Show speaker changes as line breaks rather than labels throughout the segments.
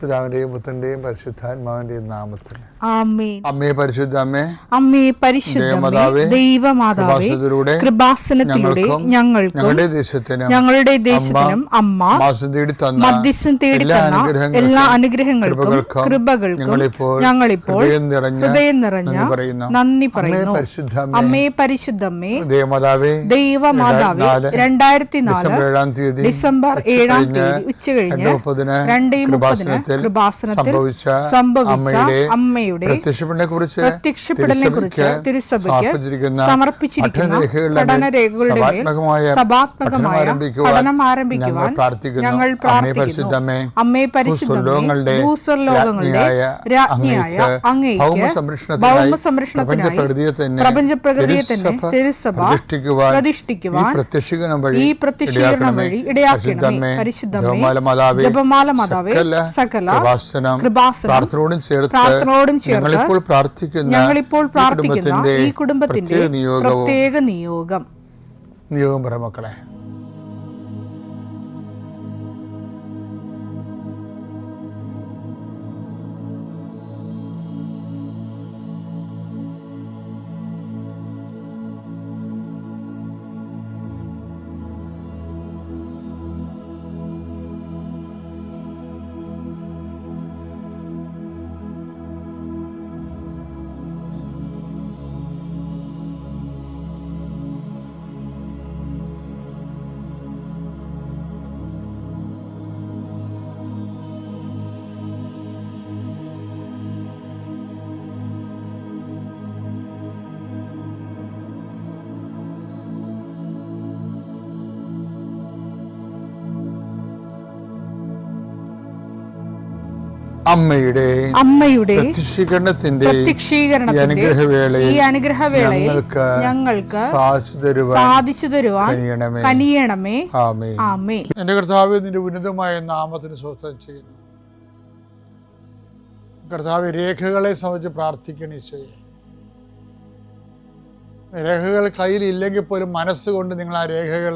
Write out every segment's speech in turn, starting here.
പിതാവിന്റെയും പുത്രന്റെയും പരിശുദ്ധാത്മാവിന്റെയും നാമത്തിൽ
ആമേൻ.
അമ്മേ പരിശുദ്ധ അമ്മേ,
അമ്മേ പരിശുദ്ധ ദൈവമാതാവേ, കൃപാസനത്തിലൂടെ ഞങ്ങളുടെ ദേശത്തിനും അമ്മ മധ്യസ്ഥം തേടി തന്ന എല്ലാ അനുഗ്രഹങ്ങൾക്കും കൃപകൾക്കും ഞങ്ങളിപ്പോൾ ഹൃദയം നിറഞ്ഞ നന്ദി പറയുന്നു. അമ്മേ പരിശുദ്ധമ്മേ, ദൈവമാതാവേ, 2004 ഡിസംബർ 7 ഉച്ചകഴിഞ്ഞ് 2:30 കൃപാസനത്തിൽ സംഭവിച്ച അമ്മയുടെ പ്രത്യക്ഷപ്പെടലിനെക്കുറിച്ച് തിരുസഭയ്ക്ക് സമർപ്പിച്ചിരിക്കുന്ന പഠനരേഖകളുടെ മേൽ സഭാത്മകമായ പഠനം ആരംഭിക്കുവാൻ ഞങ്ങൾ പ്രാർത്ഥിക്കുന്നു. അമ്മേ പരിശുദ്ധമേ, ഭൂസ്വർലോകങ്ങളുടെ രാജ്ഞിയായ അങ്ങേയ്ക്ക് ഭൗമസംരക്ഷണത്തിനായി പ്രപഞ്ചപ്രകൃതിയെ തന്നെ തിരുസഭ പ്രതിഷ്ഠിക്കുവാൻ ഈ പ്രത്യക്ഷീകരണം വഴി ഇടയാക്കണമേ. പരിശുദ്ധമേ, ജപമാല മാതാവേ, സകല കൃപാസനം പ്രാർത്ഥനയോടും ചേർത്ത് ഞങ്ങളിപ്പോൾ പ്രാർത്ഥിക്കുന്ന ഈ കുടുംബത്തിന്റെ പ്രത്യേക നിയോഗം
മക്കളെ.
അമ്മയുടെ പ്രത്യക്ഷീകരണത്തിന്റെ ഈ അനുഗ്രഹവേളയിൽ ഞങ്ങൾക്ക് സാധിച്ചു തരുവാൻ കനിയണമേ. ആമേൻ.
എന്റെ കർത്താവേ, നിന്റെ ഉന്നതമായ നാമത്തിന് സ്വസ്ഥം ചെയ്യുന്നു. കർത്താവേ, രേഖകളെ സംബന്ധിച്ച് പ്രാർത്ഥിക്കണേ. രേഖകൾ കയ്യിലില്ലെങ്കിൽ പോലും മനസ്സുകൊണ്ട് നിങ്ങൾ ആ രേഖകൾ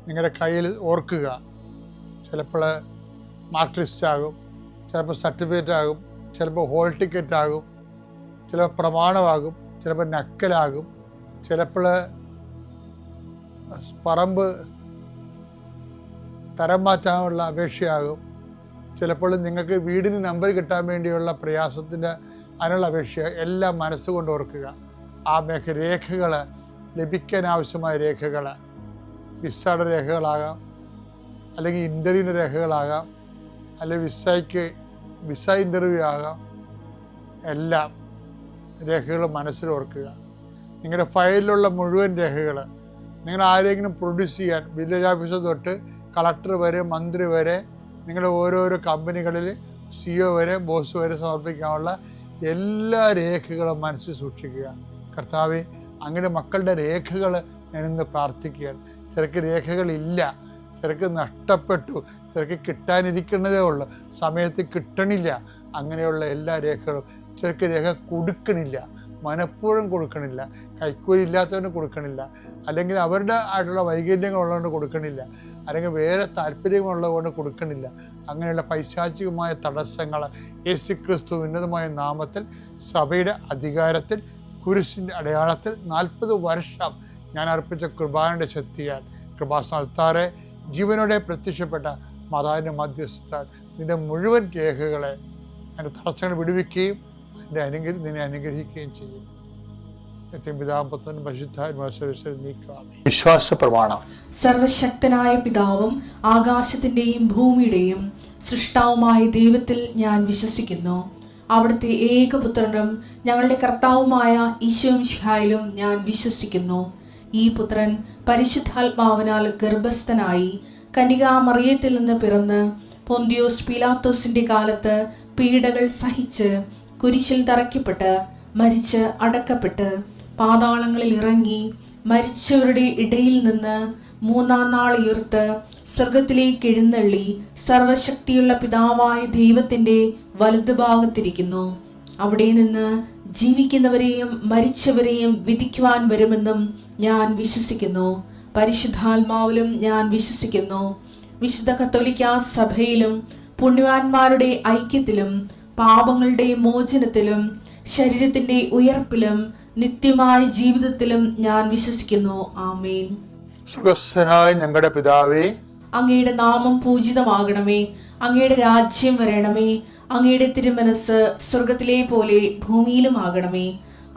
നിങ്ങളുടെ കയ്യിൽ ഓർക്കുക. ചിലപ്പോൾ മാർക്ക് ലിസ്റ്റ് ആകും, ചിലപ്പോൾ സർട്ടിഫിക്കറ്റ് ആകും, ചിലപ്പോൾ ഹോൾ ടിക്കറ്റ് ആകും, ചിലപ്പോൾ പ്രമാണമാകും, ചിലപ്പോൾ നക്കലാകും, ചിലപ്പോൾ പറമ്പ് തരം മാറ്റാനുള്ള അപേക്ഷയാകും, ചിലപ്പോൾ നിങ്ങൾക്ക് വീടിന് നമ്പർ കിട്ടാൻ വേണ്ടിയുള്ള പ്രയാസത്തിൻ്റെ അതിനുള്ള അപേക്ഷ. എല്ലാം മനസ്സുകൊണ്ട് ഓർക്കുക. ആ രേഖകൾ ലഭിക്കാൻ ആവശ്യമായ രേഖകൾ വിസയുടെ രേഖകളാകാം, അല്ലെങ്കിൽ ഇൻ്റർവ്യൂവിൻ്റെ രേഖകളാകാം, അല്ലെങ്കിൽ വിസ ഇൻ്റർവ്യൂ ആകാം. എല്ലാം രേഖകൾ മനസ്സിൽ ഓർക്കുക. നിങ്ങളുടെ ഫയലിലുള്ള മുഴുവൻ രേഖകൾ നിങ്ങൾ ആരെങ്കിലും പ്രൊഡ്യൂസ് ചെയ്യാൻ വില്ലേജ് ഓഫീസർ തൊട്ട് കളക്ടർ വരെ, മന്ത്രി വരെ, നിങ്ങളുടെ ഓരോരോ കമ്പനികളിൽ CEO വരെ, ബോസ് വരെ സമർപ്പിക്കാനുള്ള എല്ലാ രേഖകളും മനസ്സിൽ സൂക്ഷിക്കുക. കർത്താവേ, അങ്ങനെ മക്കളുടെ രേഖകൾ ഞാനിന്ന് പ്രാർത്ഥിക്കുകയാണ്. ചിലക്ക് രേഖകളില്ല, ചിലക്ക് നഷ്ടപ്പെട്ടു, ചിലക്ക് കിട്ടാനിരിക്കുന്നതേ ഉള്ളൂ, സമയത്ത് കിട്ടണില്ല. അങ്ങനെയുള്ള എല്ലാ രേഖകളും ചിലക്ക് രേഖ കൊടുക്കണില്ല, മനഃപൂർവ്വം കൊടുക്കണില്ല, കൈക്കൂലി ഇല്ലാത്തവന് കൊടുക്കണില്ല, അല്ലെങ്കിൽ അവരുടെ ആയിട്ടുള്ള വൈകല്യങ്ങളുള്ളതുകൊണ്ട് കൊടുക്കണില്ല, അല്ലെങ്കിൽ വേറെ താല്പര്യങ്ങളുള്ളതുകൊണ്ട് കൊടുക്കണില്ല. അങ്ങനെയുള്ള പൈശാചികമായ തടസ്സങ്ങൾ യേശുക്രിസ്തു ഉന്നതമായ നാമത്തിൽ സഭയുടെ അധികാരത്തിൽ കുരിശിൻ്റെ അടയാളത്തിൽ 40 വർഷം ഞാൻ അർപ്പിച്ച കൃപാന്റെ ശക്തിയാൽ കൃപാസ്ഥാനത്താറെ ജീവനോടെ പ്രത്യക്ഷപ്പെട്ട മാതാവിൻ്റെ മധ്യസ്ഥത്താൽ നിന്റെ മുഴുവൻ രേഖകളെ അതിൻ്റെ തടസ്സങ്ങൾ വിടുവിക്കുകയും നിന്നെ അനുഗ്രഹിക്കുകയും ചെയ്യുന്നു. വിശ്വാസ പ്രമാണം.
സർവശക്തനായ പിതാവും ആകാശത്തിന്റെയും ഭൂമിയുടെയും സൃഷ്ടാവുമായ ദൈവത്തിൽ ഞാൻ വിശ്വസിക്കുന്നു. അവിടുത്തെ ഏകപുത്രനും ഞങ്ങളുടെ കർത്താവുമായ ഈശോമിശിഹായിലും ഞാൻ വിശ്വസിക്കുന്നു. ഈ പുത്രൻ പരിശുദ്ധാത്മാവിനാൽ ഗർഭസ്ഥനായി കന്യകാമറിയത്തിൽ നിന്ന് പിറന്ന് പൊന്തിയോസ് പീലാത്തോസിന്റെ കാലത്ത് പീഡകൾ സഹിച്ച് കുരിശിൽ തറയ്ക്കപ്പെട്ട് മരിച്ച് അടക്കപ്പെട്ട് പാതാളങ്ങളിൽ ഇറങ്ങി മരിച്ചവരുടെ ഇടയിൽ നിന്ന് 3-ാം നാൾ ഉയർത്ത് സ്വർഗത്തിലേക്ക് എഴുന്നള്ളി സർവശക്തിയുള്ള പിതാവായ ദൈവത്തിന്റെ വലതുഭാഗത്തിരിക്കുന്നു. അവിടെ നിന്ന് ജീവിക്കുന്നവരെയും മരിച്ചവരെയും വിധിക്കുവാൻ വരുമെന്നും ഞാൻ വിശ്വസിക്കുന്നു. പരിശുദ്ധാത്മാവിലും ഞാൻ വിശ്വസിക്കുന്നു. വിശുദ്ധ കത്തോലിക്കാ സഭയിലും പുണ്യവാന്മാരുടെ ഐക്യത്തിലും പാപങ്ങളുടെ മോചനത്തിലും ശരീരത്തിന്റെ ഉയർപ്പിലും നിത്യമായ ജീവിതത്തിലും ഞാൻ വിശ്വസിക്കുന്നു. ആമേൻ.
സുഖസ്ഥനായ ഞങ്ങളുടെ പിതാവേ,
അങ്ങയുടെ നാമം പൂജിതമാകണമേ. അങ്ങയുടെ രാജ്യം വരണമേ. അങ്ങയുടെ തിരുമനസ് സ്വർഗത്തിലെ പോലെ ഭൂമിയിലുമാകണമേ.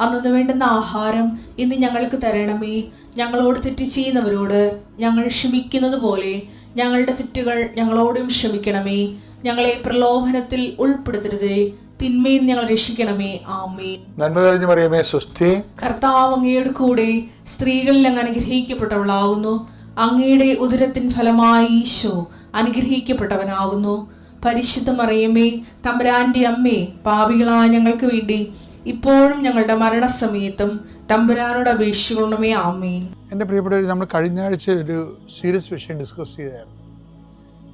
അന്നു വേണ്ടുന്ന ആഹാരം ഇന്ന് ഞങ്ങൾക്ക് തരണമേ. ഞങ്ങളോട് തെറ്റ് ചെയ്യുന്നവരോട് ഞങ്ങൾ ക്ഷമിക്കുന്നത് പോലെ ഞങ്ങളുടെ തെറ്റുകൾ ഞങ്ങളോടും ക്ഷമിക്കണമേ. ഞങ്ങളെ പ്രലോഭനത്തിൽ ഉൾപ്പെടുത്തരുതേ, തിന്മയിൽ ഞങ്ങൾ രക്ഷിക്കണമേ. ആമേൻ.
നന്മ നിറഞ്ഞ മറിയമേ, സ്വസ്തി.
കർത്താവ് അങ്ങയുടെ കൂടെ സ്ത്രീകളിൽ അങ്ങ് അനുഗ്രഹിക്കപ്പെട്ടവളാകുന്നു. അങ്ങയുടെ ഉദരത്തിൻ ഫലമായി ഈശോ അനുഗ്രഹിക്കപ്പെട്ടവനാകുന്നു. പരിശുദ്ധ മറിയമേ, തമ്പുരാന്റെ അമ്മേ, പാപികളായ ഞങ്ങൾക്ക് വേണ്ടി ഇപ്പോഴും ഞങ്ങളുടെ മരണസമയത്തും തമ്പുരാനോട് അപേക്ഷിക്കണമേ. ആമേൻ.
എൻ്റെ പ്രിയപ്പെട്ടവർ, നമ്മൾ കഴിഞ്ഞ ആഴ്ച ഒരു സീരിയസ് വിഷയം ഡിസ്കസ് ചെയ്തായിരുന്നു.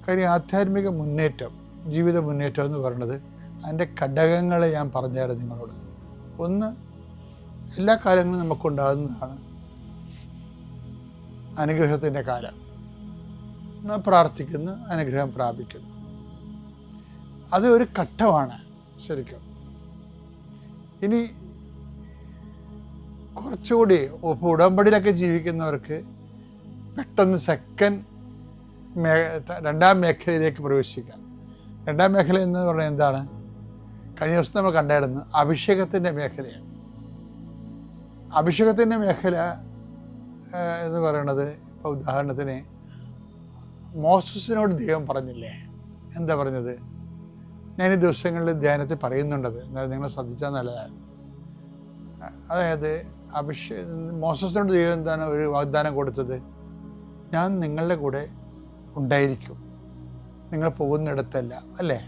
കാര്യം ആധ്യാത്മിക മുന്നേറ്റം, ജീവിത മുന്നേറ്റം എന്ന് പറയുന്നത് അതിൻ്റെ ഘടകങ്ങളെ ഞാൻ പറഞ്ഞായിരുന്നു നിങ്ങളോട്. ഒന്ന്, എല്ലാ കാലങ്ങളും നമുക്കുണ്ടാകുന്നതാണ് അനുഗ്രഹത്തിൻ്റെ കാലം. പ്രാർത്ഥിക്കുന്നു, അനുഗ്രഹം പ്രാപിക്കുന്നു. അത് ഒരു ഘട്ടമാണ് ശരിക്കും. ഇനി കുറച്ചുകൂടി ഉടമ്പടിയിലൊക്കെ ജീവിക്കുന്നവർക്ക് പെട്ടെന്ന് രണ്ടാം മേഖലയിലേക്ക് പ്രവേശിക്കാം. രണ്ടാം മേഖല എന്ന് പറഞ്ഞാൽ എന്താണ്? കഴിഞ്ഞ ദിവസം നമ്മൾ കണ്ടായിരുന്നു, അഭിഷേകത്തിൻ്റെ മേഖലയാണ്. അഭിഷേകത്തിൻ്റെ മേഖല എന്ന് പറയുന്നത്, ഇപ്പോൾ ഉദാഹരണത്തിന് മോസസിനോട് ദൈവം പറഞ്ഞില്ലേ, എന്താ പറഞ്ഞത്? ഞാൻ ഈ ദിവസങ്ങളിൽ ധ്യാനത്തിൽ പറയുന്നുണ്ടത്, നിങ്ങൾ ശ്രദ്ധിച്ചാൽ നല്ലതാണ്. അതായത് മോസസിനോട് ദൈവം എന്താണ് ഒരു വാഗ്ദാനം കൊടുത്തത്? ഞാൻ നിങ്ങളുടെ കൂടെ ഉണ്ടായിരിക്കും, നിങ്ങൾ പോകുന്നിടത്തല്ല, അല്ലേ?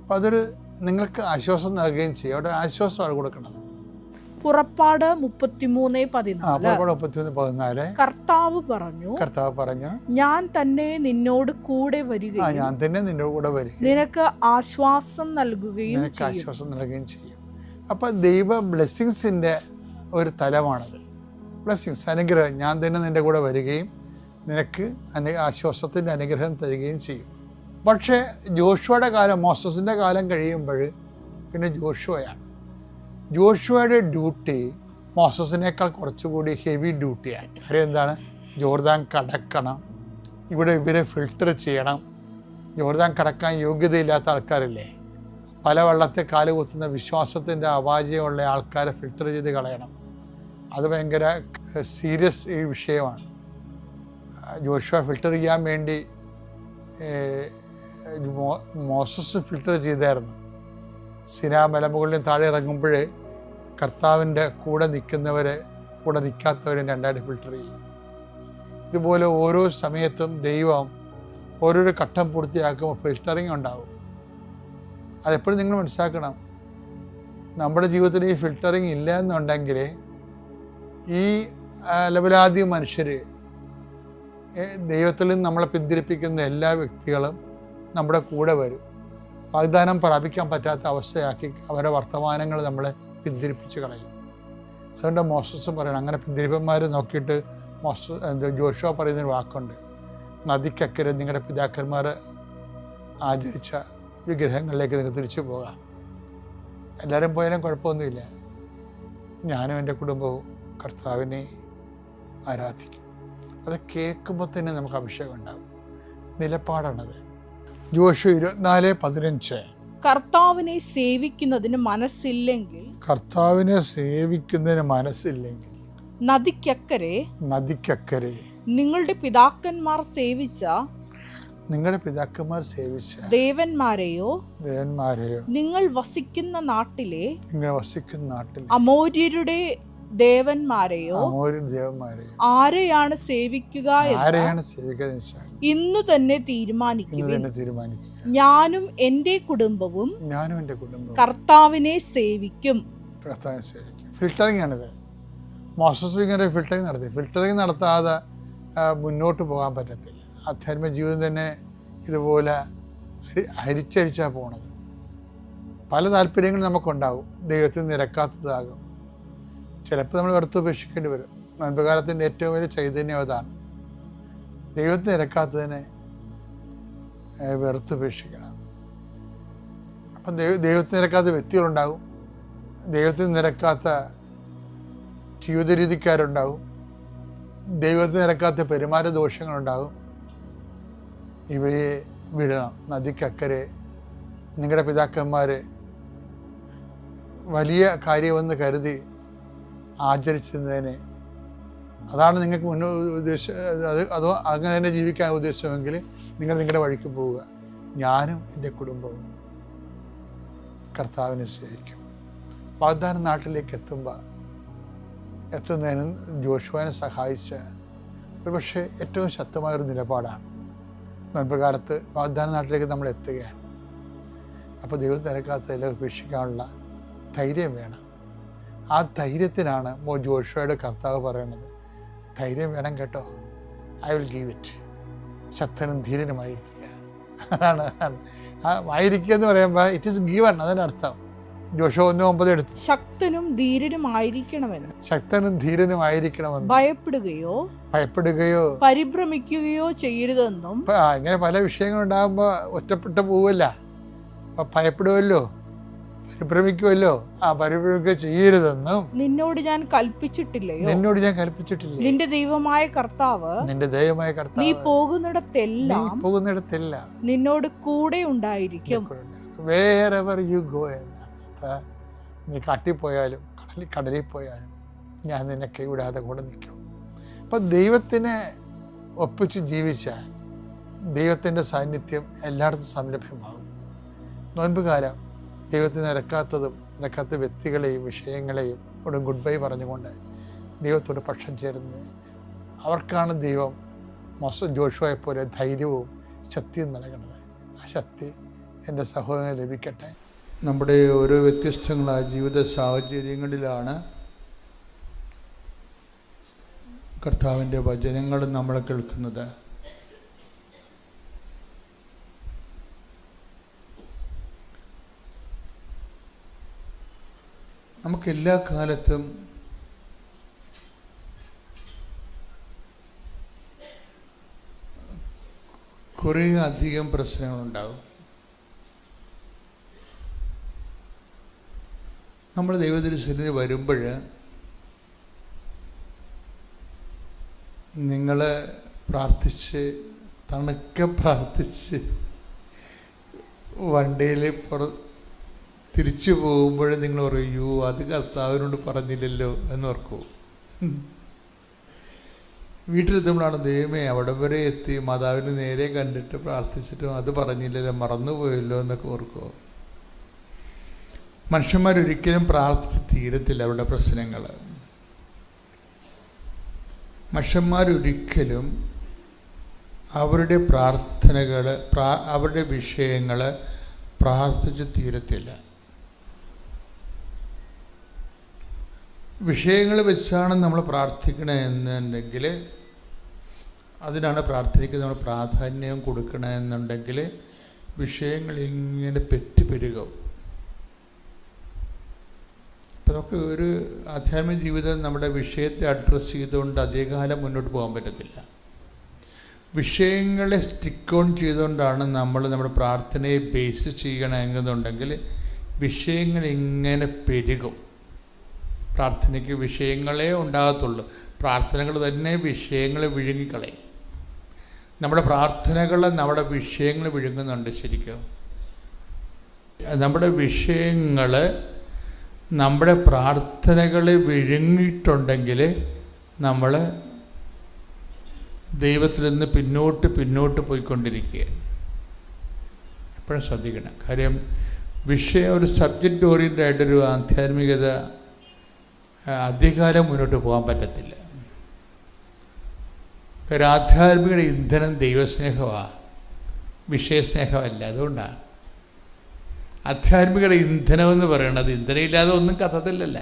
അപ്പം അതൊരു നിങ്ങൾക്ക് ആശ്വാസം നൽകുകയും ചെയ്യും. അവിടെ ആശ്വാസമാണ് കൊടുക്കുന്നത്.
പുറപ്പാട് 33:14 കർത്താവ് പറഞ്ഞു, ഞാൻ തന്നെ നിന്നോട് കൂടെ വരികയും നിനക്ക് ആശ്വാസം നൽകുകയും
ചെയ്യും. അപ്പം ദൈവ ബ്ലെസ്സിങ്സിൻ്റെ ഒരു തലമാണത്. ബ്ലെസ്സിങ്സ്, അനുഗ്രഹം. ഞാൻ തന്നെ നിൻ്റെ കൂടെ വരികയും നിനക്ക് ആശ്വാസത്തിൻ്റെ അനുഗ്രഹം തരികയും ചെയ്യും. പക്ഷേ ജോഷുവയുടെ കാലം, മോസസിൻ്റെ കാലം കഴിയുമ്പോൾ പിന്നെ ജോഷുവയാണ്. ജോഷുവയുടെ ഡ്യൂട്ടി മോസസിനേക്കാൾ കുറച്ചുകൂടി ഹെവി ഡ്യൂട്ടിയാണ്. കാര്യം എന്താണ്? ജോർദാൻ കടക്കണം, ഇവരെ ഫിൽട്ടർ ചെയ്യണം. ജോർദാൻ കടക്കാൻ യോഗ്യതയില്ലാത്ത ആൾക്കാരില്ലേ, പല വെള്ളത്തെ കാലുകുത്തുന്ന വിശ്വാസത്തിൻ്റെ അപാചയമുള്ള ആൾക്കാരെ ഫിൽട്ടർ ചെയ്ത് കളയണം. അത് ഭയങ്കര സീരിയസ് ഈ വിഷയമാണ്. ജോഷുവ ഫിൽട്ടർ ചെയ്യാൻ വേണ്ടി മോസസ് ഫിൽട്ടർ ചെയ്തായിരുന്നു. സിനാ മലമുകളിലും താഴെ ഇറങ്ങുമ്പോൾ കർത്താവിൻ്റെ കൂടെ നിൽക്കുന്നവരെ കൂടെ നിൽക്കാത്തവരെ രണ്ടായിട്ട് ഫിൽട്ടർ ചെയ്യും. ഇതുപോലെ ഓരോ സമയത്തും ദൈവം ഓരോരോ ഘട്ടം പൂർത്തിയാക്കുമ്പോൾ ഫിൽട്ടറിങ് ഉണ്ടാവും. അതെപ്പോഴും നിങ്ങൾ മനസ്സിലാക്കണം. നമ്മുടെ ജീവിതത്തിൽ ഈ ഫിൽട്ടറിങ് ഇല്ല എന്നുണ്ടെങ്കിൽ ഈ ലവലാദ്യ മനുഷ്യർ, ദൈവത്തിൽ നിന്ന് നമ്മളെ പിന്തിരിപ്പിക്കുന്ന എല്ലാ വ്യക്തികളും നമ്മുടെ കൂടെ വരും. വാഗ്ദാനം പ്രാപിക്കാൻ പറ്റാത്ത അവസ്ഥയാക്കി അവരുടെ വർത്തമാനങ്ങൾ നമ്മളെ പിന്തിരിപ്പിച്ച് കളയും. അതുകൊണ്ട് മോസസ് പറയണം, അങ്ങനെ പിന്തിരിപ്പന്മാർ നോക്കിയിട്ട് ജോഷുവ പറയുന്നൊരു വാക്കുണ്ട്, നദിക്കക്കരെ നിങ്ങളുടെ പിതാക്കന്മാർ ആചരിച്ച വിഗ്രഹങ്ങളിലേക്ക് നിങ്ങൾക്ക് തിരിച്ചു പോകാം. എല്ലാവരും പോയാലും കുഴപ്പമൊന്നുമില്ല, ഞാനും എൻ്റെ കുടുംബവും കർത്താവിനെ ആരാധിക്കും. അത് കേൾക്കുമ്പോൾ തന്നെ നമുക്ക് അഭിഷേകം ഉണ്ടാകും. നിലപാടാണത്. ജോഷുവ 24:15
കർത്താവിനെ സേവിക്കുന്നതിന് മനസ്സില്ലെങ്കിൽ നദിക്കക്കരെ നിങ്ങളുടെ പിതാക്കന്മാർ സേവിച്ച ദേവന്മാരെയോ നിങ്ങൾ വസിക്കുന്ന നാട്ടിലെ അമോര്യരുടെ ദേവന്മാരെയോ ആരെയാണ് സേവിക്കുക ഇന്നു തന്നെ തീരുമാനിക്കുക. ഞാനും എൻ്റെ കുടുംബവും കർത്താവിനെ സേവിക്കും.
ഫിൽട്ടറിംഗ് ആണിത്. മോസസ് ഇങ്ങനെ ഫിൽട്ടറിംഗ് നടത്താതെ മുന്നോട്ട് പോകാൻ പറ്റത്തില്ല. ആധ്യാത്മിക ജീവിതം തന്നെ ഇതുപോലെ ഹരിച്ചരിച്ചാണ് പോണത്. പല താല്പര്യങ്ങളും നമുക്കുണ്ടാകും, ദൈവത്തിൽ നിരക്കാത്തതാകും. ചിലപ്പോൾ നമ്മൾ വെറുത്തുപേക്ഷിക്കേണ്ടി വരും. മുൻപുകാലത്തിൻ്റെ ഏറ്റവും വലിയ ചൈതന്യം അതാണ്. ദൈവത്തിന് നിരക്കാത്തതിനെ വെറുത്തുപേക്ഷിക്കണം. അപ്പം ദൈവത്തിന് നിരക്കാത്ത വ്യക്തികളുണ്ടാകും, ദൈവത്തിന് നിരക്കാത്ത ജീവിത രീതിക്കാരുണ്ടാകും, ദൈവത്തിന് നിരക്കാത്ത പെരുമാറ്റ ദോഷങ്ങളുണ്ടാകും. ഇവയെ വിടണം. നദിക്കക്കരെ നിങ്ങളുടെ പിതാക്കന്മാർ വലിയ കാര്യമെന്ന് കരുതി ആചരിച്ചിരുന്നതിനെ, അതാണ് നിങ്ങൾക്ക് അതോ അങ്ങനെ തന്നെ ജീവിക്കാൻ ഉദ്ദേശമെങ്കിൽ നിങ്ങൾ നിങ്ങളുടെ വഴിക്ക് പോവുക. ഞാനും എൻ്റെ കുടുംബവും കർത്താവിനെ സേവിക്കും. വാഗ്ദാന നാട്ടിലേക്ക് എത്തുന്നതിന് ജോഷുവനെ സഹായിച്ച ഒരുപക്ഷെ ഏറ്റവും ശക്തമായൊരു നിലപാടാണ്. മുൻപ് കാലത്ത് വാഗ്ദാന നാട്ടിലേക്ക് നമ്മൾ എത്തുകയാണ്. അപ്പോൾ ദൈവം നിരക്കാത്തതിൽ ഉപേക്ഷിക്കാനുള്ള ധൈര്യം വേണം. ആ ധൈര്യത്തിനാണ് ജോഷുവയുടെ കർത്താവ് പറയണത്, ധൈര്യം വേണം കേട്ടോ, ഐ വിൽ ഗീവ് ഇറ്റ്. ശക്തനും ധീരനുമായിരിക്കുക. അതാണ് ആയിരിക്കുക എന്ന് പറയുമ്പോൾ ഇറ്റ് ഈസ് ഗീവൺ. അതിനർത്ഥം ജോഷുവ 1:9 എടുത്തു,
ശക്തനും ധീരനുമായിരിക്കണമെന്ന്.
ശക്തനും ധീരനുമായിരിക്കണമെന്ന്.
ഭയപ്പെടുകയോ പരിഭ്രമിക്കുകയോ ചെയ്യരുതെന്നും.
ഇങ്ങനെ പല വിഷയങ്ങളുണ്ടാകുമ്പോൾ ഒറ്റപ്പെട്ടു പോവല്ല, ഭയപ്പെടുമല്ലോ, പരിഭ്രമിക്കുമല്ലോ. പരിഭ്രമിക്കുക ചെയ്യരുതെന്നും
നിന്നോട് ഞാൻ കൽപ്പിച്ചിട്ടില്ലയോ?
നിന്റെ
ദൈവമായ കർത്താവ് നീ പോകുന്നിടത്തെല്ലാം നിന്നോട് കൂടെ ഉണ്ടായിരിക്കും.
wherever you go, നീ കാട്ടിപ്പോയാലും കടലിൽ പോയാലും ഞാൻ നിന്നെ കൈവിടാതെ കൂടെ നിൽക്കും. അപ്പം ദൈവത്തിനെ ഒപ്പിച്ച് ജീവിച്ചാൽ ദൈവത്തിൻ്റെ സാന്നിധ്യം എല്ലായിടത്തും സംരഭ്യമാകും. നോൻപ് കാലം ദൈവത്തിന് നിരക്കാത്ത വ്യക്തികളെയും വിഷയങ്ങളെയും ഉടൻ ഗുഡ് ബൈ പറഞ്ഞുകൊണ്ട് ദൈവത്തോട് പക്ഷം ചേരുന്നത്, അവർക്കാണ് ദൈവം ജോഷുവയെ പോലെ ധൈര്യവും ശക്തിയും നൽകുന്നത്. ആ ശക്തി എൻ്റെ സഹോദരന് ലഭിക്കട്ടെ. നമ്മുടെ ഓരോ വ്യത്യസ്തങ്ങളായ ജീവിത സാഹചര്യങ്ങളിലാണ് കർത്താവിൻ്റെ വചനങ്ങൾ നമ്മൾ കേൾക്കുന്നത്. നമുക്കെല്ലാ കാലത്തും കുറേ അധികം പ്രശ്നങ്ങളുണ്ടാകും. നമ്മൾ ദൈവത്തിൻ്റെ വരുമ്പോൾ നിങ്ങൾ തണുക്കെ പ്രാർത്ഥിച്ച് വണ്ടിയിൽ തിരിച്ചു പോകുമ്പോൾ നിങ്ങൾ പറയൂ, അത് കർത്താവിനോട് പറഞ്ഞില്ലല്ലോ എന്ന് ഓർക്കൂ. വീട്ടിലെത്തുമ്പോഴാണ് ദൈവമേ അവിടം വരെ എത്തി, മാതാവിന് നേരെ കണ്ടിട്ട് പ്രാർത്ഥിച്ചിട്ടും അത് പറഞ്ഞില്ലല്ലോ, മറന്നുപോയല്ലോ എന്നൊക്കെ ഓർക്കുമോ? മനുഷ്യന്മാരൊരിക്കലും പ്രാർത്ഥിച്ച് തീരത്തില്ല അവരുടെ പ്രശ്നങ്ങൾ. മനുഷ്യന്മാരൊരിക്കലും അവരുടെ പ്രാർത്ഥനകൾ, അവരുടെ വിഷയങ്ങൾ പ്രാർത്ഥിച്ച് തീരത്തില്ല. വിഷയങ്ങൾ വെച്ചാണ് നമ്മൾ പ്രാർത്ഥിക്കണമെന്നുണ്ടെങ്കിൽ, അതിനാണ് പ്രാർത്ഥനയ്ക്ക് നമ്മൾ പ്രാധാന്യം കൊടുക്കണമെന്നുണ്ടെങ്കിൽ വിഷയങ്ങൾ ഇങ്ങനെ പെരുകും. അപ്പം നമുക്ക് ഒരു ആധ്യാത്മിക ജീവിതം നമ്മുടെ വിഷയത്തെ അഡ്രസ്സ് ചെയ്തുകൊണ്ട് അധികകാലം മുന്നോട്ട് പോകാൻ പറ്റത്തില്ല. വിഷയങ്ങളെ സ്റ്റിക്ക് ഓൺ ചെയ്തുകൊണ്ടാണ് നമ്മൾ നമ്മുടെ പ്രാർത്ഥനയെ ബേസ് ചെയ്യണമെന്നുണ്ടെങ്കിൽ വിഷയങ്ങൾ ഇങ്ങനെ പെരുകും. പ്രാർത്ഥനയ്ക്ക് വിഷയങ്ങളേ ഉണ്ടാകത്തുള്ളൂ. പ്രാർത്ഥനകൾ തന്നെ വിഷയങ്ങളെ വിഴുങ്ങിക്കളയും. നമ്മുടെ പ്രാർത്ഥനകൾ നമ്മുടെ വിഷയങ്ങൾ വിഴുങ്ങുന്നുണ്ട്. ശരിക്കും നമ്മുടെ വിഷയങ്ങൾ നമ്മുടെ പ്രാർത്ഥനകളെ വിഴുങ്ങിയിട്ടുണ്ടെങ്കിൽ നമ്മൾ ദൈവത്തിൽ നിന്ന് പിന്നോട്ട് പോയിക്കൊണ്ടിരിക്കുക. എപ്പോഴും ശ്രദ്ധിക്കണം. കാര്യം ഒരു സബ്ജക്റ്റ് ഓറിയൻ്റഡ് ആയിട്ടൊരു ആധ്യാത്മികത അധികാരം മുന്നോട്ട് പോകാൻ പറ്റത്തില്ല. ഒരു ആധ്യാത്മികയുടെ ഇന്ധനം ദൈവസ്നേഹമാണ്, വിഷയസ്നേഹമല്ല. അതുകൊണ്ടാണ് ആധ്യാത്മികയുടെ ഇന്ധനമെന്ന് പറയണത്. ഇന്ധനമില്ലാതെ ഒന്നും കത്തത്തില്ലല്ല.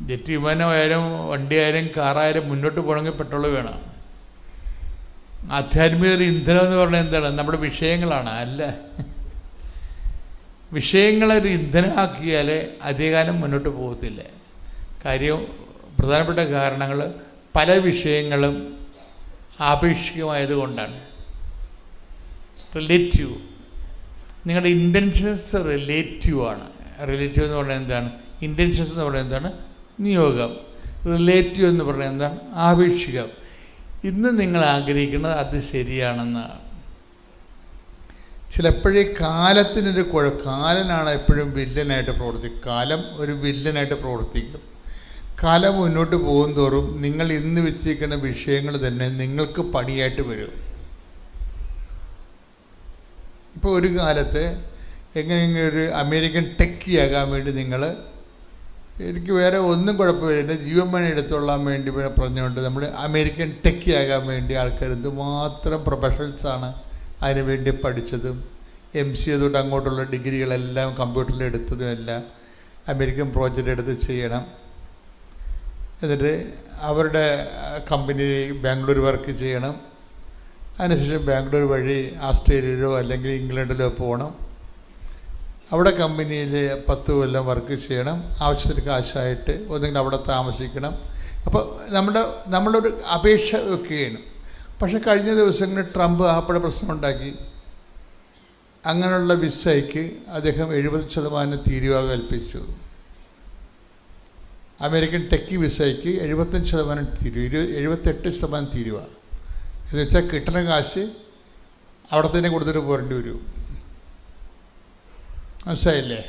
ജെറ്റ് വിമാനമായാലും വണ്ടിയായാലും കാറായാലും മുന്നോട്ട് പോകണമെങ്കിൽ പെട്രോൾ വേണം. ആധ്യാത്മികയുടെ ഇന്ധനം എന്ന് പറഞ്ഞാൽ എന്താണ്? നമ്മുടെ വിഷയങ്ങളാണ്. അല്ല, വിഷയങ്ങളൊരു ഇന്ധനമാക്കിയാൽ അധികകാലം മുന്നോട്ട് പോകത്തില്ല. കാര്യം പ്രധാനപ്പെട്ട കാരണങ്ങൾ പല വിഷയങ്ങളും ആപേക്ഷികമായതുകൊണ്ടാണ്. റിലേറ്റീവ്
നിങ്ങളുടെ ഇൻറ്റൻഷൻസ് റിലേറ്റീവ് ആണ്. റിലേറ്റീവ് എന്ന് പറഞ്ഞാൽ എന്താണ്? ഇൻറ്റൻഷൻസ് എന്ന് പറഞ്ഞാൽ എന്താണ്? നിയോഗം. റിലേറ്റീവ് എന്ന് പറഞ്ഞാൽ എന്താണ്? ആപേക്ഷികം. ഇന്ന് നിങ്ങൾ ആഗ്രഹിക്കുന്നത് അത് ശരിയാണെന്നാണ്. ചിലപ്പോഴേ കാലത്തിനൊരു കാലനാണ് എപ്പോഴും വില്ലനായിട്ട് പ്രവർത്തിക്കും. കാലം ഒരു വില്ലനായിട്ട് പ്രവർത്തിക്കും. കാലം മുന്നോട്ട് പോകും തോറും നിങ്ങൾ ഇന്ന് വെച്ചിരിക്കുന്ന വിഷയങ്ങൾ തന്നെ നിങ്ങൾക്ക് പണിയായിട്ട് വരും. ഇപ്പോൾ ഒരു കാലത്ത് എങ്ങനെയെങ്കിലും ഒരു അമേരിക്കൻ ടെക്കി ആകാൻ വേണ്ടി നിങ്ങൾ, എനിക്ക് വേറെ ഒന്നും കുഴപ്പമില്ല, എൻ്റെ ജീവൻ പണി എടുത്തോളാൻ വേണ്ടി പറഞ്ഞുകൊണ്ട് നമ്മൾ അമേരിക്കൻ ടെക്കി ആകാൻ വേണ്ടി ആൾക്കാർ എന്തുമാത്രം പ്രൊഫഷണൽസാണ് അതിനു വേണ്ടി പഠിച്ചതും MCA തൊട്ട് അങ്ങോട്ടുള്ള ഡിഗ്രികളെല്ലാം കമ്പ്യൂട്ടറിൽ എടുത്തതും എല്ലാം അമേരിക്കൻ പ്രോജക്റ്റ് എടുത്ത് ചെയ്യണം. എന്നിട്ട് അവരുടെ കമ്പനി ബാംഗ്ലൂർ വർക്ക് ചെയ്യണം. അതിനുശേഷം ബാംഗ്ലൂർ വഴി ഓസ്ട്രേലിയയിലോ അല്ലെങ്കിൽ ഇംഗ്ലണ്ടിലോ പോകണം. അവിടെ കമ്പനിയിൽ 10 കൊല്ലം വർക്ക് ചെയ്യണം. ആവശ്യത്തിന് കാശായിട്ട് ഒന്നെങ്കിലും അവിടെ താമസിക്കണം. അപ്പോൾ നമ്മളൊരു അപേക്ഷ വെക്കുകയാണ്. പക്ഷെ കഴിഞ്ഞ ദിവസങ്ങളിൽ ട്രംപ് ആപ്പടെ പ്രശ്നമുണ്ടാക്കി. അങ്ങനെയുള്ള വിസയ്ക്ക് അദ്ദേഹം 70% തീരുവ കൽപ്പിച്ചു. അമേരിക്കൻ ടെക്കി വിസയ്ക്ക് 75% തീരുവ, 78% തീരുവ. എന്ന് വെച്ചാൽ കിട്ടുന്ന കാശ് അവിടെ തന്നെ കൊടുത്തിട്ട് പോരേണ്ടി വരും. മനസ്സിലായില്ലേ?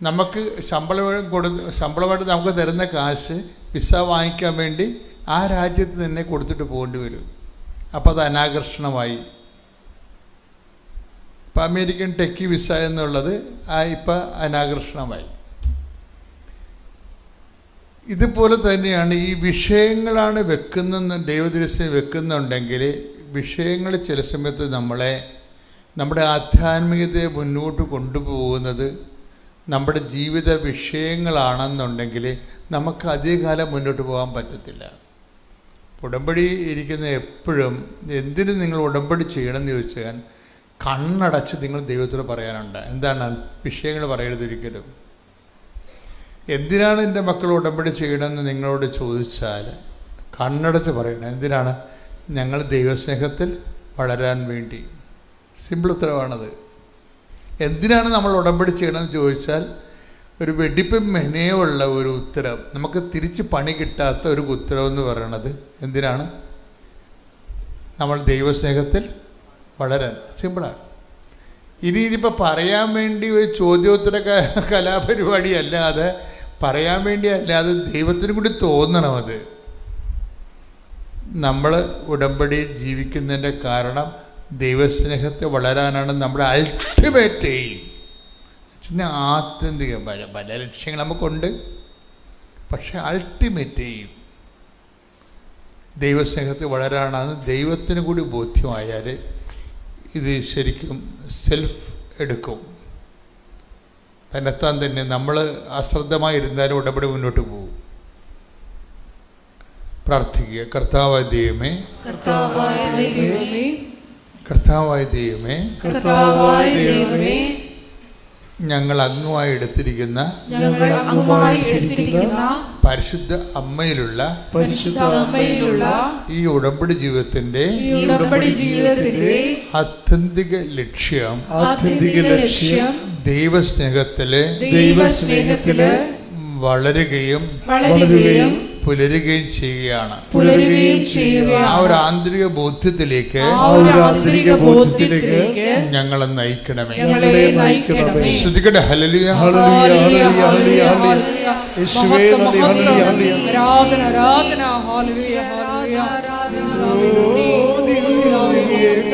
നമുക്ക് ശമ്പളമായിട്ട് നമുക്ക് തരുന്ന കാശ് വിസ വാങ്ങിക്കാൻ വേണ്ടി ആ രാജ്യത്ത് തന്നെ കൊടുത്തിട്ട് പോകേണ്ടി വരും. അപ്പോൾ അത് അനാകർഷണമായി. ഇപ്പം അമേരിക്കൻ ടെക്കി വിസ എന്നുള്ളത് ഇപ്പം അനാകർഷണമായി. ഇതുപോലെ തന്നെയാണ് ഈ വിഷയങ്ങളാണ് വെക്കുന്ന ദൈവദൃശ്യം വെക്കുന്നുണ്ടെങ്കിൽ വിഷയങ്ങൾ ചില സമയത്ത് നമ്മുടെ ആധ്യാത്മികതയെ മുന്നോട്ട് കൊണ്ടുപോകുന്നത് നമ്മുടെ ജീവിത വിഷയങ്ങളാണെന്നുണ്ടെങ്കിൽ നമുക്ക് അധികകാലം മുന്നോട്ട് പോകാൻ പറ്റത്തില്ല. ഉടമ്പടി ഇരിക്കുന്ന എപ്പോഴും എന്തിന് നിങ്ങൾ ഉടമ്പടി ചെയ്യണമെന്ന് ചോദിച്ചാൽ കണ്ണടച്ച് നിങ്ങൾ ദൈവത്തോട് പറയാനുണ്ട്. എന്താണ് വിഷയങ്ങൾ പറയരുതൊരിക്കലും. എന്തിനാണ് എൻ്റെ മക്കൾ ഉടമ്പടി ചെയ്യണമെന്ന് നിങ്ങളോട് ചോദിച്ചാൽ കണ്ണടച്ച് പറയണം. എന്തിനാണ്? ഞങ്ങൾ ദൈവസ്നേഹത്തിൽ വളരാൻ വേണ്ടി. സിമ്പിൾ ഉത്തരവാണത്. എന്തിനാണ് നമ്മൾ ഉടമ്പടി ചെയ്യണമെന്ന് ചോദിച്ചാൽ ഒരു വെടിപ്പും മെനയുള്ള ഒരു ഉത്തരം, നമുക്ക് തിരിച്ച് പണി കിട്ടാത്ത ഒരു ഉത്തരവെന്ന് പറയണത് എന്തിനാണ്? നമ്മൾ ദൈവസ്നേഹത്തിൽ വളരാൻ. സിമ്പിളാണ്. ഇനിയിപ്പോൾ പറയാൻ വേണ്ടി ഒരു ചോദ്യോത്തര കലാപരിപാടി അല്ലാതെ പറയാൻ വേണ്ടി അല്ലാതെ ദൈവത്തിന് കൂടി തോന്നണം. അത് നമ്മൾ ഉടമ്പടി ജീവിക്കുന്നതിൻ്റെ കാരണം ദൈവസ്നേഹത്തെ വളരാനാണ്. നമ്മുടെ അൾട്ടിമേറ്റ് എയിം. പിന്നെ ആത്യന്തിക പല ലക്ഷ്യങ്ങൾ നമുക്കുണ്ട്. പക്ഷെ അൾട്ടിമേറ്റ് എയിം ദൈവസ്നേഹത്തെ വളരാനാണ്. ദൈവത്തിന് കൂടി ബോധ്യമായാൽ ഇത് ശരിക്കും സെൽഫ് എടുക്കും. തന്നെത്താൻ തന്നെ നമ്മൾ അശ്രദ്ധമായിരുന്നാലും ഉടമ്പടി മുന്നോട്ട് പോകും. പ്രാർത്ഥിക്കുക. കർത്താവായ ദൈവമേ, കർത്താവായ ദൈവമേ, ഞങ്ങൾ അങ്ങുമായി എടുത്തിരിക്കുന്ന പരിശുദ്ധ അമ്മയിലുള്ള ഈ ഉടമ്പടി ജീവിതത്തിന്റെ ആത്യന്തിക ലക്ഷ്യം ദൈവസ്നേഹത്തില് വളരുകയും പുലരുകയും ചെയ്യുകയാണ്. ആ ഒരു ആന്തരിക ബോധ്യത്തിലേക്ക് ഞങ്ങളെ നയിക്കണമേ. ശ്രുതികടെ ഹല്ലേലൂയ, ഹല്ലേലൂയ, ഹല്ലേലൂയ, യേശുവേ നന്ദി, ഹല്ലേലൂയ, ആരാധന, ആരാധന, ഹല്ലേലൂയ, ഹല്ലേലൂയ,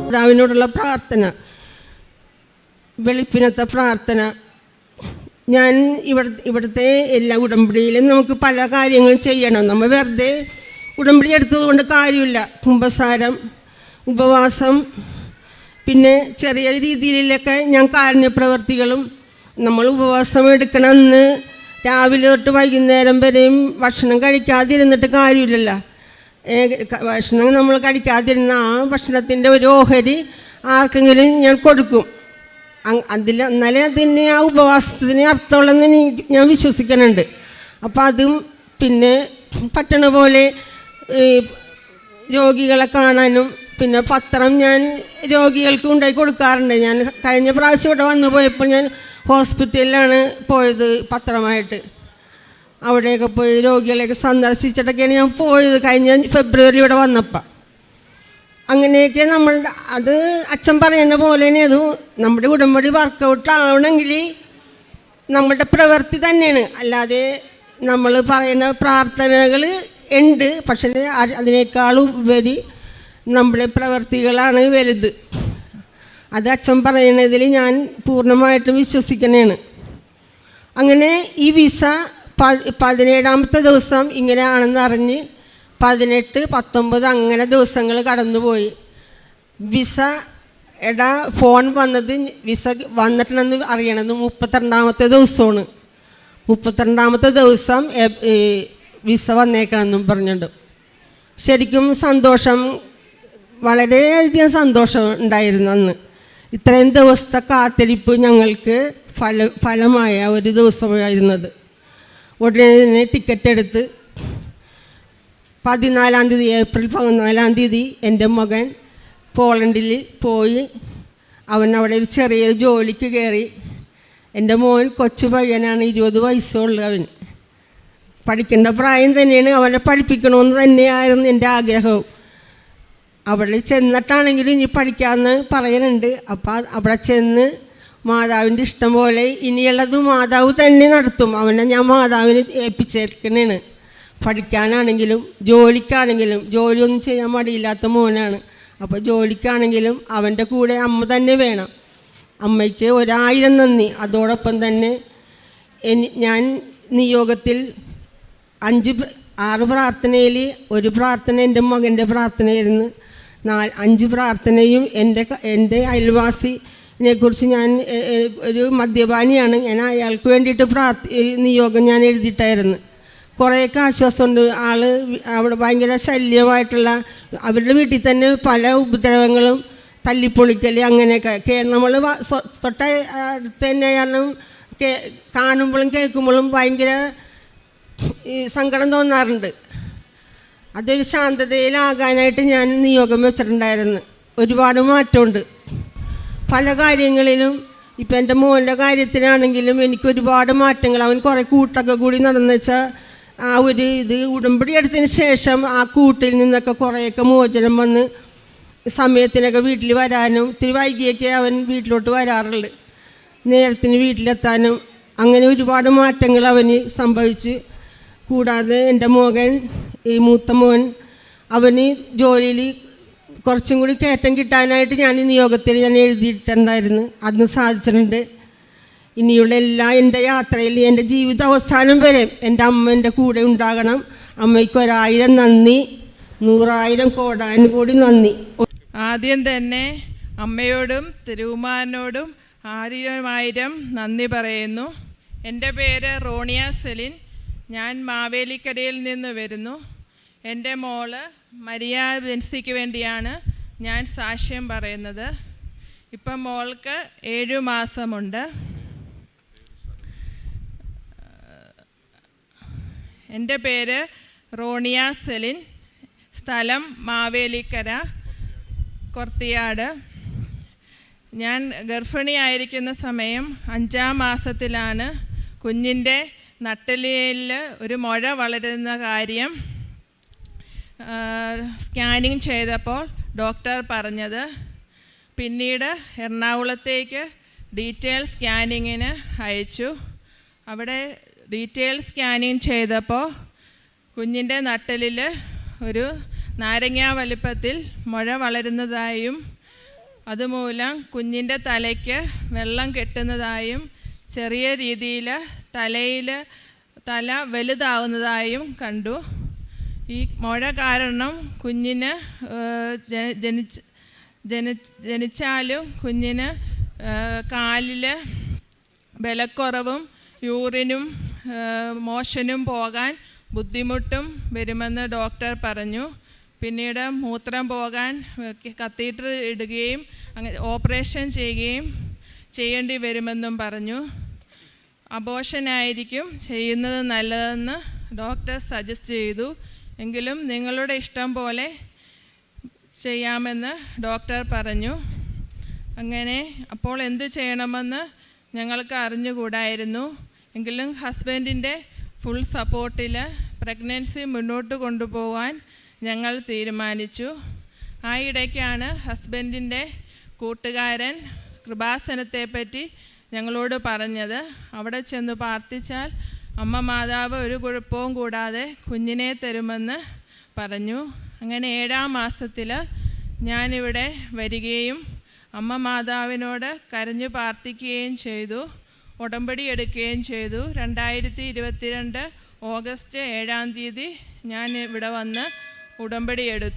പിതാവിനോടുള്ള പ്രാർത്ഥന, വെളുപ്പിനത്തെ പ്രാർത്ഥന. ഞാൻ ഇവിടുത്തെ എല്ലാ ഉടമ്പടിയിലും നമുക്ക് പല കാര്യങ്ങളും ചെയ്യണം. നമ്മൾ വെറുതെ ഉടമ്പടി എടുത്തത് കൊണ്ട് കാര്യമില്ല. കുമ്പസാരം, ഉപവാസം, പിന്നെ ചെറിയ രീതിയിലൊക്കെ ഞാൻ കാരുണ്യപ്രവർത്തികളും നമ്മൾ ഉപവാസം എടുക്കണമെന്ന് രാവിലെ തൊട്ട് വൈകുന്നേരം വരെയും ഭക്ഷണം കഴിക്കാതിരുന്നിട്ട് കാര്യമില്ലല്ലോ. ഭക്ഷണം നമ്മൾ കഴിക്കാതിരുന്ന ആ ഭക്ഷണത്തിൻ്റെ ഒരു ഓഹരി ആർക്കെങ്കിലും ഞാൻ കൊടുക്കും. എന്നാലേ അതിന് ആ ഉപവാസത്തിന് അർത്ഥമുള്ളതെന്ന് ഞാൻ വിശ്വസിക്കുന്നുണ്ട്. അപ്പം അതും പിന്നെ പറ്റണ പോലെ രോഗികളെ കാണാനും പിന്നെ പത്രം ഞാൻ രോഗികൾക്ക് ഉണ്ടായി കൊടുക്കാറുണ്ട്. ഞാൻ കഴിഞ്ഞ പ്രാവശ്യം ഇവിടെ വന്നു പോയപ്പോൾ ഞാൻ ഹോസ്പിറ്റലിലാണ് പോയത് പത്രമായിട്ട്. അവിടെയൊക്കെ പോയി രോഗികളെയൊക്കെ സന്ദർശിച്ചിട്ടൊക്കെയാണ് ഞാൻ പോയത് കഴിഞ്ഞ ഫെബ്രുവരി ഇവിടെ വന്നപ്പോൾ. അങ്ങനെയൊക്കെ നമ്മളുടെ അത് അച്ഛൻ പറയുന്ന പോലെ തന്നെ അത് നമ്മുടെ ഉടമ്പടി വർക്കൗട്ട് ആവണമെങ്കിൽ നമ്മുടെ പ്രവൃത്തി തന്നെയാണ്. അല്ലാതെ നമ്മൾ പറയുന്ന പ്രാർത്ഥനകൾ ഉണ്ട്, പക്ഷേ അതിനേക്കാളും ഉപരി നമ്മുടെ പ്രവൃത്തികളാണ് വലുത്. അത് അച്ഛൻ പറയുന്നതിൽ ഞാൻ പൂർണ്ണമായിട്ടും വിശ്വസിക്കുന്നതാണ്. അങ്ങനെ ഈ വിസ 17ാമത്തെ ദിവസം ഇങ്ങനെയാണെന്ന് അറിഞ്ഞ് 18, 19 അങ്ങനെ ദിവസങ്ങൾ കടന്നുപോയി. വിസയുടെ ഫോൺ വന്നത് വിസ വന്നിട്ടുണ്ടെന്ന് അറിയണത് 32ാമത്തെ ദിവസമാണ്. 32ാമത്തെ ദിവസം വിസ വന്നേക്കണമെന്നും പറഞ്ഞിട്ടുണ്ട്. ശരിക്കും സന്തോഷം, വളരെയധികം സന്തോഷം ഉണ്ടായിരുന്നു അന്ന്. ഇത്രയും ദിവസത്തെ കാത്തിരിപ്പ് ഞങ്ങൾക്ക് ഫലമായ ഒരു ദിവസമായിരുന്നത്. ഉടനെ തന്നെ ടിക്കറ്റ് എടുത്ത് 14-ാം തീയതി ഏപ്രിൽ 14-ാം തീയതി എൻ്റെ മകൻ പോളണ്ടിൽ പോയി. അവൻ അവിടെ ഒരു ചെറിയൊരു ജോലിക്ക് കയറി. എൻ്റെ മോൻ കൊച്ചു പയ്യനാണ്, 20 വയസ്സുള്ള അവൻ. പഠിക്കേണ്ട പ്രായം തന്നെയാണ്, അവനെ പഠിപ്പിക്കണമെന്ന് തന്നെയായിരുന്നു എൻ്റെ ആഗ്രഹവും. അവിടെ ചെന്നിട്ടാണെങ്കിലും ഇനി പഠിക്കാമെന്ന് പറയുന്നുണ്ട്. അപ്പോൾ അവിടെ ചെന്ന് മാതാവിൻ്റെ ഇഷ്ടം പോലെ ഇനിയുള്ളത് മാതാവ് തന്നെ നടത്തും. അവനെ ഞാൻ മാതാവിന് ഏൽപ്പിച്ചേക്കണേണ്. പഠിക്കാനാണെങ്കിലും ജോലിക്കാണെങ്കിലും, ജോലിയൊന്നും ചെയ്യാൻ മടിയില്ലാത്ത മോനാണ്. അപ്പോൾ ജോലിക്കാണെങ്കിലും അവൻ്റെ കൂടെ അമ്മ തന്നെ വേണം. അമ്മയ്ക്ക് 1000 നന്ദി. അതോടൊപ്പം തന്നെ ഞാൻ നിയോഗത്തിൽ 6 പ്രാർത്ഥനയിൽ ഒരു പ്രാർത്ഥന എൻ്റെ മകൻ്റെ പ്രാർത്ഥനയായിരുന്നു. 5 പ്രാർത്ഥനയും എൻ്റെ അയൽവാസിനെക്കുറിച്ച് ഞാൻ ഒരു മദ്യപാനിയാണ്, ഞാൻ അയാൾക്ക് വേണ്ടിയിട്ട് നിയോഗം ഞാൻ എഴുതിയിട്ടായിരുന്നു. കുറേയൊക്കെ ആശ്വാസമുണ്ട്. അവിടെ ഭയങ്കര ശല്യമായിട്ടുള്ള അവരുടെ വീട്ടിൽ തന്നെ പല ഉപദ്രവങ്ങളും തല്ലിപ്പൊളിക്കൽ അങ്ങനെയൊക്കെ നമ്മൾ തൊട്ട അടുത്ത് തന്നെ കാരണം കാണുമ്പോഴും കേൾക്കുമ്പോഴും ഭയങ്കര സങ്കടം തോന്നാറുണ്ട്. അതൊരു ശാന്തതയിലാകാനായിട്ട് ഞാൻ നിയോഗം വെച്ചിട്ടുണ്ടായിരുന്നു. ഒരുപാട് മാറ്റമുണ്ട് പല കാര്യങ്ങളിലും. ഇപ്പം എൻ്റെ മോൻ്റെ കാര്യത്തിനാണെങ്കിലും എനിക്ക് ഒരുപാട് മാറ്റങ്ങൾ. അവൻ കുറേ കൂട്ടൊക്കെ കൂടി നടന്നു വെച്ചാൽ ആ ഒരു ഉടമ്പടി എടുത്തതിന് ശേഷം ആ കൂട്ടിൽ നിന്നൊക്കെ കുറേയൊക്കെ മോചനം വന്ന് സമയത്തിനൊക്കെ വീട്ടിൽ വരാനും, ഇത്തിരി വൈകിയൊക്കെ അവൻ വീട്ടിലോട്ട് വരാറുണ്ട്, നേരത്തിന് വീട്ടിലെത്താനും. അങ്ങനെ ഒരുപാട് മാറ്റങ്ങൾ അവന് സംഭവിച്ച്. കൂടാതെ എൻ്റെ മകൻ, ഈ മൂത്ത മോൻ, അവന് ജോലിയിൽ കുറച്ചും കൂടി കയറ്റം കിട്ടാനായിട്ട് ഞാൻ ഈ നിയോഗത്തിൽ ഞാൻ എഴുതിയിട്ടുണ്ടായിരുന്നു. അതിന് സാധിച്ചിട്ടുണ്ട്. ഇനിയുള്ള എൻ്റെ യാത്രയിൽ എൻ്റെ ജീവിത അവസാനം വരെ എൻ്റെ അമ്മ എൻ്റെ കൂടെ ഉണ്ടാകണം. അമ്മയ്ക്ക് 1000 നന്ദി, 100,000 കോടാനുകൂടി നന്ദി.
ആദ്യം തന്നെ അമ്മയോടും തിരുവുമാനോടും 1000 നന്ദി പറയുന്നു. എൻ്റെ പേര് റോണിയ സെലിൻ. ഞാൻ മാവേലിക്കരയിൽ നിന്ന് വരുന്നു. എൻ്റെ മോള് മരിയ ബെൻസിക്ക് വേണ്ടിയാണ് ഞാൻ സാക്ഷ്യം പറയുന്നത്. ഇപ്പം മോൾക്ക് 7 മാസമുണ്ട്. എൻ്റെ പേര് റോണിയ സെലിൻ, സ്ഥലം മാവേലിക്കര, കൊർത്തിയാട്. ഞാൻ ഗർഭിണിയായിരിക്കുന്ന സമയം 5-ാം മാസത്തിലാണ് കുഞ്ഞിൻ്റെ നട്ടെല്ലിൽ ഒരു മുഴ വളരുന്ന കാര്യം സ്കാനിങ് ചെയ്തപ്പോൾ ഡോക്ടർ പറഞ്ഞത്. പിന്നീട് എറണാകുളത്തേക്ക് ഡീറ്റെയിൽ സ്കാനിങ്ങിന് അയച്ചു. അവിടെ ഡീറ്റെയിൽ സ്കാനിങ് ചെയ്തപ്പോൾ കുഞ്ഞിൻ്റെ നട്ടെല്ലിൽ ഒരു നാരങ്ങ വലിപ്പത്തിൽ മുഴ വളരുന്നതായും അതുമൂലം കുഞ്ഞിൻ്റെ തലയ്ക്ക് വെള്ളം കെട്ടുന്നതായും ചെറിയ രീതിയിൽ തല വലുതാവുന്നതായും കണ്ടു. ഈ മുഴ കാരണം കുഞ്ഞിന് ജനിച്ചാലും കുഞ്ഞിന് കാലിൽ ബലക്കുറവും യൂറിനും മോഷനും പോകാൻ ബുദ്ധിമുട്ടും വരുമെന്ന് ഡോക്ടർ പറഞ്ഞു. പിന്നീട് മൂത്രം പോകാൻ കത്തീറ്റർ ഇടുകയും ഓപ്പറേഷൻ ചെയ്യുകയും ചെയ്യേണ്ടി വരുമെന്നും പറഞ്ഞു. അബോർഷനായിരിക്കും ചെയ്യുന്നത് നല്ലതെന്ന് ഡോക്ടർ സജസ്റ്റ് ചെയ്തു. എങ്കിലും നിങ്ങളുടെ ഇഷ്ടം പോലെ ചെയ്യാമെന്ന് ഡോക്ടർ പറഞ്ഞു. അങ്ങനെ അപ്പോൾ എന്ത് ചെയ്യണമെന്ന് ഞങ്ങൾക്ക് അറിഞ്ഞുകൂടായിരുന്നു. എങ്കിലും ഹസ്ബൻഡിൻ്റെ ഫുൾ സപ്പോർട്ടിൽ പ്രഗ്നൻസി മുന്നോട്ട് കൊണ്ടുപോകാൻ ഞങ്ങൾ തീരുമാനിച്ചു. ആ ഇടയ്ക്കാണ് ഹസ്ബൻഡിൻ്റെ കൂട്ടുകാരൻ കൃപാസനത്തെപ്പറ്റി ഞങ്ങളോട് പറഞ്ഞത്. അവിടെ ചെന്ന് പ്രാർത്ഥിച്ചാൽ അമ്മ മാതാവ് ഒരു കുഴപ്പവും കൂടാതെ കുഞ്ഞിനെ തരുമെന്ന് പറഞ്ഞു. അങ്ങനെ 7-ാം മാസത്തിൽ ഞാനിവിടെ വരികയും അമ്മ മാതാവിനോട് കരഞ്ഞു പ്രാർത്ഥിക്കുകയും ചെയ്തു. ഉടമ്പടി എടുക്കുകയും ചെയ്തു. 2022 ഓഗസ്റ്റ് 7-ാം തീയതി ഞാൻ ഇവിടെ വന്ന് ഉടമ്പടി എടുത്തു.